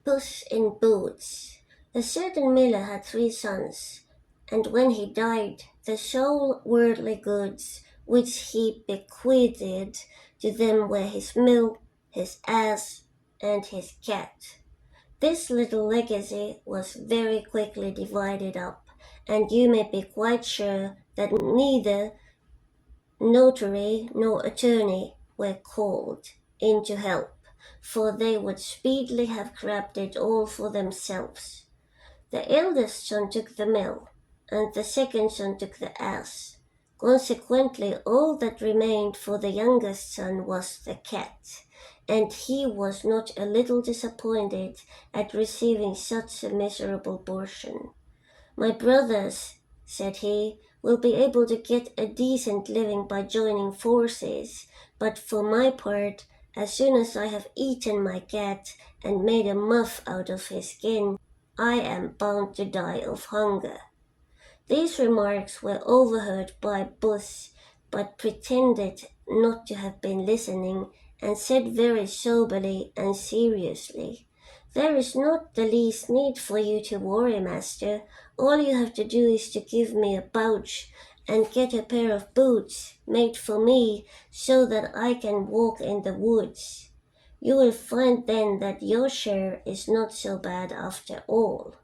Puss in Boots. A certain miller had 3 sons, and when he died, the sole worldly goods which he bequeathed to them were his mill, his ass, and his cat. This little legacy was very quickly divided up, and you may be quite sure that neither notary nor attorney were called in to help, for they would speedily have grabbed it all for themselves. The eldest son took the mill, and the second son took the ass. Consequently, all that remained for the youngest son was the cat, and he was not a little disappointed at receiving such a miserable portion. My brothers, said he, will be able to get a decent living by joining forces, but for my part, as soon as I have eaten my cat and made a muff out of his skin, I am bound to die of hunger. These remarks were overheard by Puss, but pretended not to have been listening, and said very soberly and seriously, "There is not the least need for you to worry, master. All you have to do is to give me a pouch and get a pair of boots made for me so that I can walk in the woods. You will find then that your share is not so bad after all."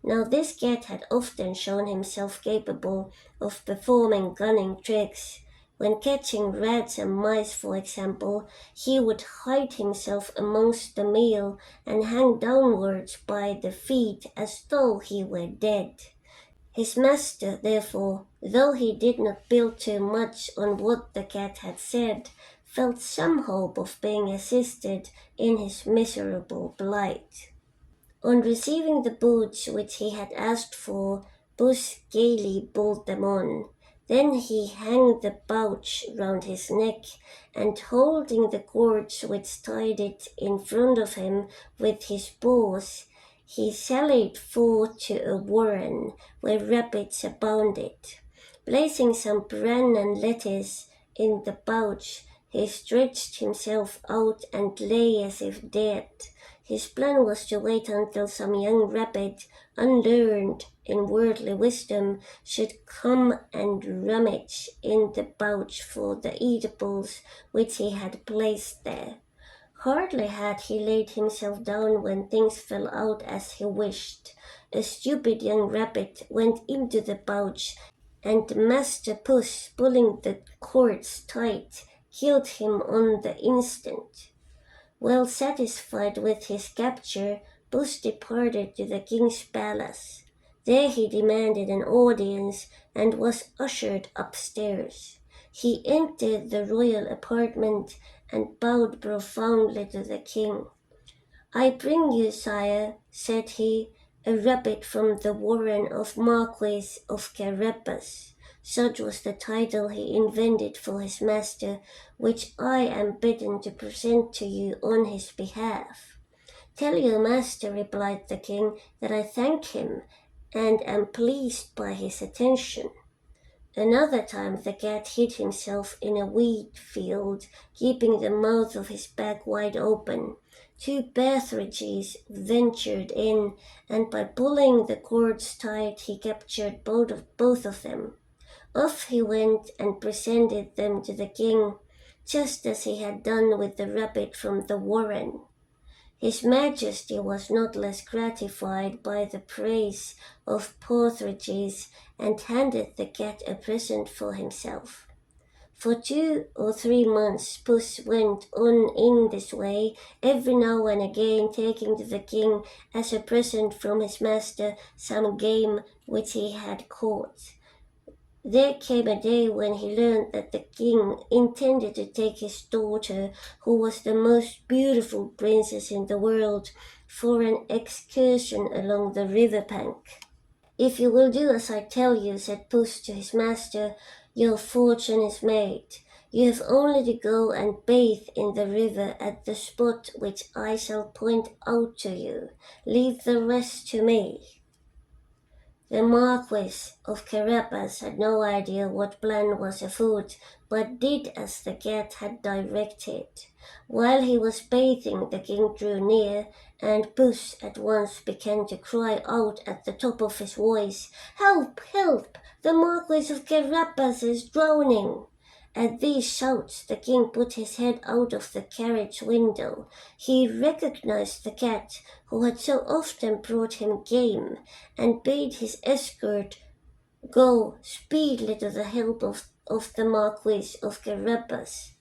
Now this cat had often shown himself capable of performing cunning tricks. When catching rats and mice, for example, he would hide himself amongst the meal and hang downwards by the feet as though he were dead. His master, therefore, though he did not build too much on what the cat had said, felt some hope of being assisted in his miserable plight. On receiving the boots which he had asked for, Puss gaily pulled them on. Then he hung the pouch round his neck, and holding the cords which tied it in front of him with his paws, he sallied forth to a warren where rabbits abounded. Placing some bran and lettuce in the pouch, he stretched himself out and lay as if dead. His plan was to wait until some young rabbit, unlearned in worldly wisdom, should come and rummage in the pouch for the eatables which he had placed there. Hardly had he laid himself down when things fell out as he wished. A stupid young rabbit went into the pouch, and Master Puss, pulling the cords tight, killed him on the instant. Well satisfied with his capture, Puss departed to the king's palace. There he demanded an audience and was ushered upstairs. He entered the royal apartment and bowed profoundly to the king. "I bring you, sire," said he, "a rabbit from the warren of Marquis of Carabas." Such was the title he invented for his master, which I am bidden to present to you on his behalf. "Tell your master," replied the king, "that I thank him, and am pleased by his attention." Another time the cat hid himself in a wheat field, keeping the mouth of his bag wide open. 2 partridges ventured in, and by pulling the cords tight he captured both of them. Off he went and presented them to the king, just as he had done with the rabbit from the warren. His Majesty was not less gratified by the praise of partridges and handed the cat a present for himself. For 2 or 3 months Puss went on in this way, every now and again taking to the king as a present from his master some game which he had caught. There came a day when he learned that the king intended to take his daughter, who was the most beautiful princess in the world, for an excursion along the river bank. "If you will do as I tell you," said Puss to his master, "your fortune is made. You have only to go and bathe in the river at the spot which I shall point out to you. Leave the rest to me." The Marquis of Carabas had no idea what plan was afoot, but did as the cat had directed. While he was bathing, the king drew near, and Puss at once began to cry out at the top of his voice, "Help! Help! The Marquis of Carabas is drowning!" At these shouts, the king put his head out of the carriage window. He recognized the cat who had so often brought him game, and bade his escort go speedily to the help of the Marquis of Carabas.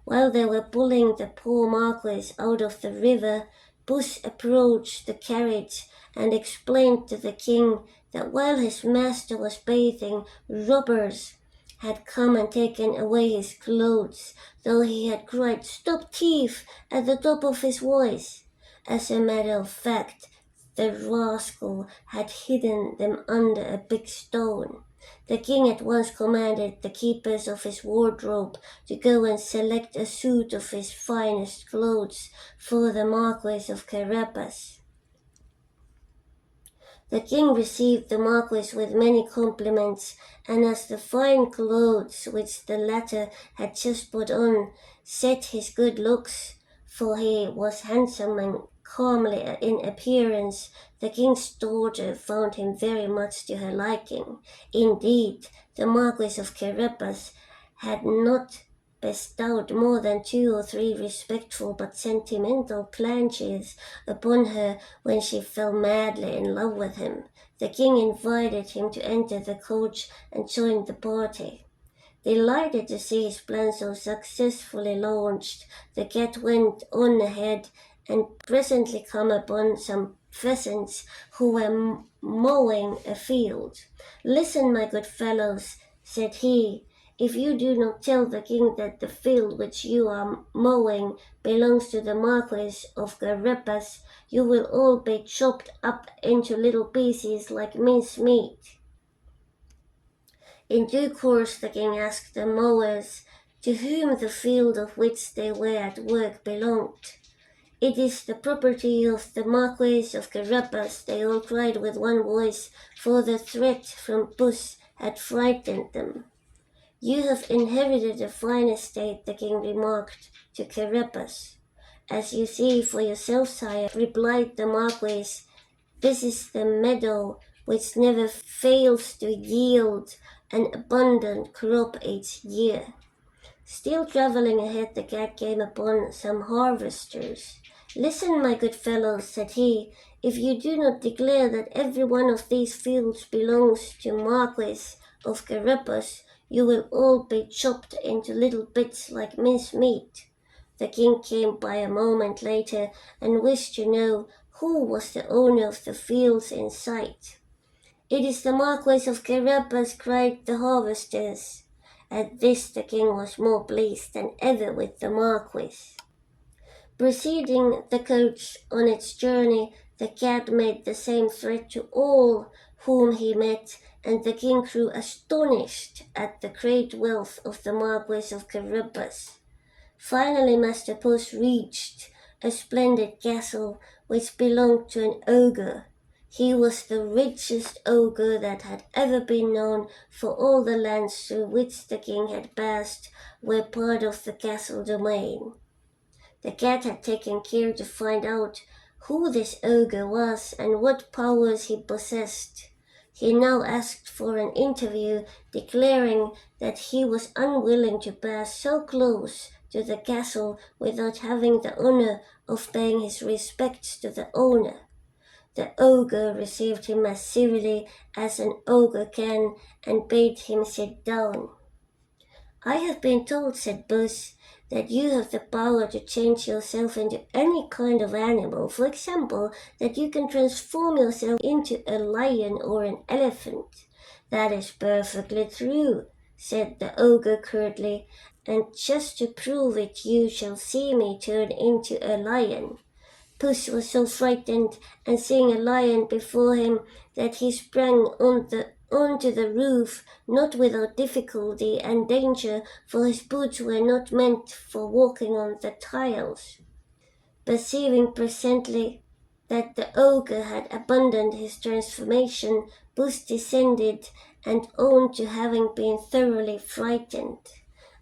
While they were pulling the poor Marquis out of the river, Puss approached the carriage and explained to the king that while his master was bathing, robbers had come and taken away his clothes, though he had cried, "Stop thief!" at the top of his voice. As a matter of fact, the rascal had hidden them under a big stone. The king at once commanded the keepers of his wardrobe to go and select a suit of his finest clothes for the Marquis of Carabas. The king received the Marquis with many compliments, and as the fine clothes which the latter had just put on set his good looks, for he was handsome and comely in appearance, the king's daughter found him very much to her liking. Indeed, the Marquis of Carabas had not bestowed more than 2 or 3 respectful but sentimental glances upon her when she fell madly in love with him. The king invited him to enter the coach and join the party. Delighted to see his plan so successfully launched, the cat went on ahead and presently come upon some pheasants who were mowing a field. "Listen, my good fellows," said he, "if you do not tell the king that the field which you are mowing belongs to the Marquis of Carabas, you will all be chopped up into little pieces like mince meat." In due course the king asked the mowers to whom the field of which they were at work belonged. "It is the property of the Marquis of Carabas," they all cried with one voice, for the threat from Puss had frightened them. "You have inherited a fine estate," the king remarked to Carabas. "As you see for yourself, sire," replied the Marquis, "this is the meadow which never fails to yield an abundant crop each year." Still traveling ahead, the cat came upon some harvesters. "Listen, my good fellows," said he, "if you do not declare that every one of these fields belongs to Marquis of Carabas, you will all be chopped into little bits like mince meat." The king came by a moment later and wished to know who was the owner of the fields in sight. "It is the Marquis of Carabas," cried the harvesters. At this the king was more pleased than ever with the Marquis. Preceding the coach on its journey, the cat made the same threat to all whom he met, and the king grew astonished at the great wealth of the Marquis of Carabas. Finally Master Puss reached a splendid castle which belonged to an ogre. He was the richest ogre that had ever been known, for all the lands through which the king had passed were part of the castle domain. The cat had taken care to find out who this ogre was and what powers he possessed. He now asked for an interview, declaring that he was unwilling to pass so close to the castle without having the honor of paying his respects to the owner. The ogre received him as civilly as an ogre can and bade him sit down. "I have been told," said Puss, "that you have the power to change yourself into any kind of animal. For example, that you can transform yourself into a lion or an elephant." "That is perfectly true," said the ogre curtly, "and just to prove it you shall see me turn into a lion." Puss was so frightened and seeing a lion before him that he sprang onto the roof, not without difficulty and danger, for his boots were not meant for walking on the tiles. Perceiving presently that the ogre had abandoned his transformation, Puss descended and owned to having been thoroughly frightened.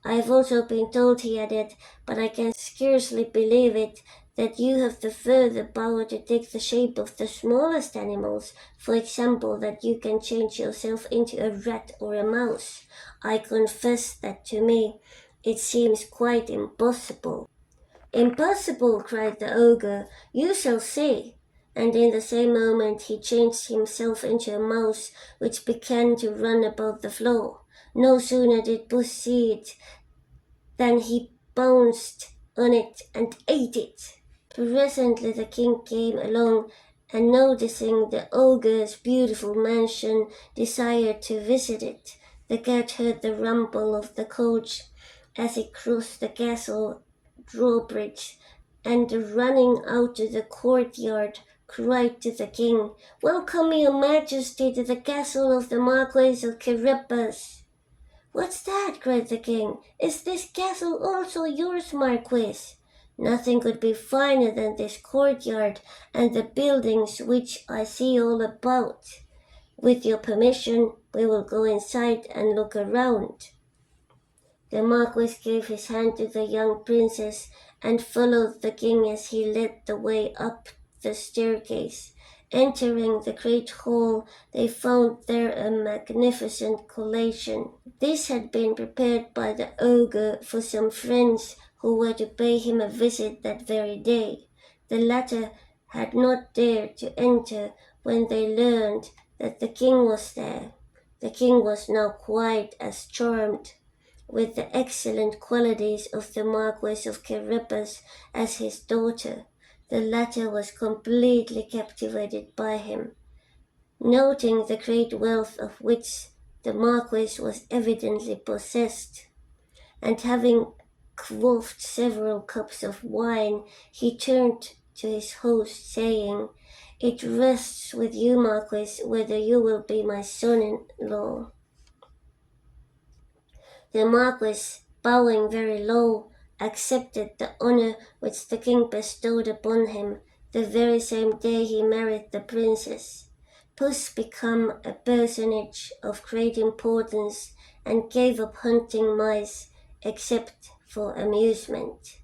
I have also been told, he added, but I can scarcely believe it, that you have the further power to take the shape of the smallest animals, for example, that you can change yourself into a rat or a mouse. I confess that to me it seems quite impossible. Impossible, cried the ogre, you shall see. And in the same moment he changed himself into a mouse, which began to run about the floor. No sooner did Puss see it than he pounced on it and ate it. Presently the king came along, and noticing the ogre's beautiful mansion, desired to visit it. The cat heard the rumble of the coach as it crossed the castle drawbridge, and running out to the courtyard, cried to the king, "Welcome, your majesty, to the castle of the Marquis of Carabas." "What's that?" cried the king. "Is this castle also yours, Marquis?" "Nothing could be finer than this courtyard and the buildings which I see all about. With your permission, we will go inside and look around." The Marquis gave his hand to the young princess and followed the king as he led the way up the staircase. Entering the great hall, they found there a magnificent collation. This had been prepared by the ogre for some friends who were to pay him a visit that very day. The latter had not dared to enter when they learned that the king was there. The king was now quite as charmed with the excellent qualities of the Marquis of Carabas as his daughter. The latter was completely captivated by him. Noting the great wealth of which the Marquis was evidently possessed, and having quaffed several cups of wine, he turned to his host, saying, "It rests with you, Marquis, whether you will be my son-in-law." The Marquis, bowing very low, accepted the honor which the king bestowed upon him the very same day he married the princess. Puss became a personage of great importance and gave up hunting mice except for amusement.